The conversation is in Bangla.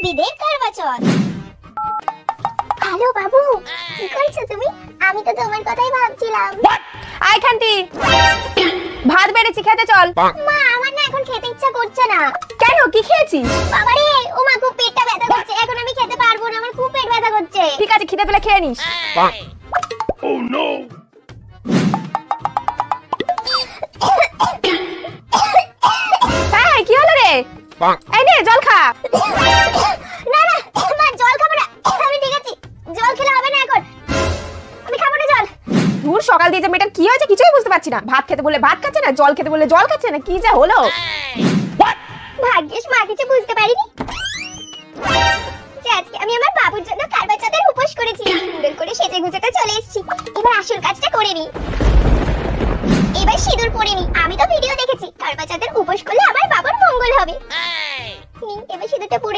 বিদের কারবাচল। হ্যালো বাবু, কি করছো তুমি? আমি তো তোমার কথাই ভাবছিলাম। আয় খান্তি, ভাত বেড়েছি, খেতে চল। মা, আমার না এখন খেতে ইচ্ছা করছে না। কেন, কি খেয়েছিস? বাবারে, ও মা, খুব পেটটা ব্যথা করছে, এখন আমি খেতে পারবো না, আমার খুব পেট ব্যথা করছে। ঠিক আছে, খিদে পেলে খেয়ে নিস। Oh no! হ্যাঁ, কি হলো রে? এই নে জল খা। না না মা, জল খাবো না, আমি ঠিক আছি। জল খেলে হবে না এখন, আমি খাবো না জল। দূর, সকাল দিয়ে যে মেয়েটার কি হয়েছে কিছুই বুঝতে পারছি না। ভাত খেতে বলে ভাত খাচ্ছে না, জল খেতে বলে জল খাচ্ছে না, কি যা হলো। ভাগ্যিস মা কিছু বুঝতে পারিনি যে আজকে আমি আমার বাবুর জন্য কারবা চৌথের উপোস করেছি। সুন্দর করে সেজে গুজে তো চলে এসেছি, এবার আসল কাজটা করে নি। এবার সিঁদুর পরে নি। আমি তো ভিডিও দেখেছি কারবা চৌথের উপোস করলে আমার বাবার মঙ্গল হবে। এবার সিঁদুরটা পরে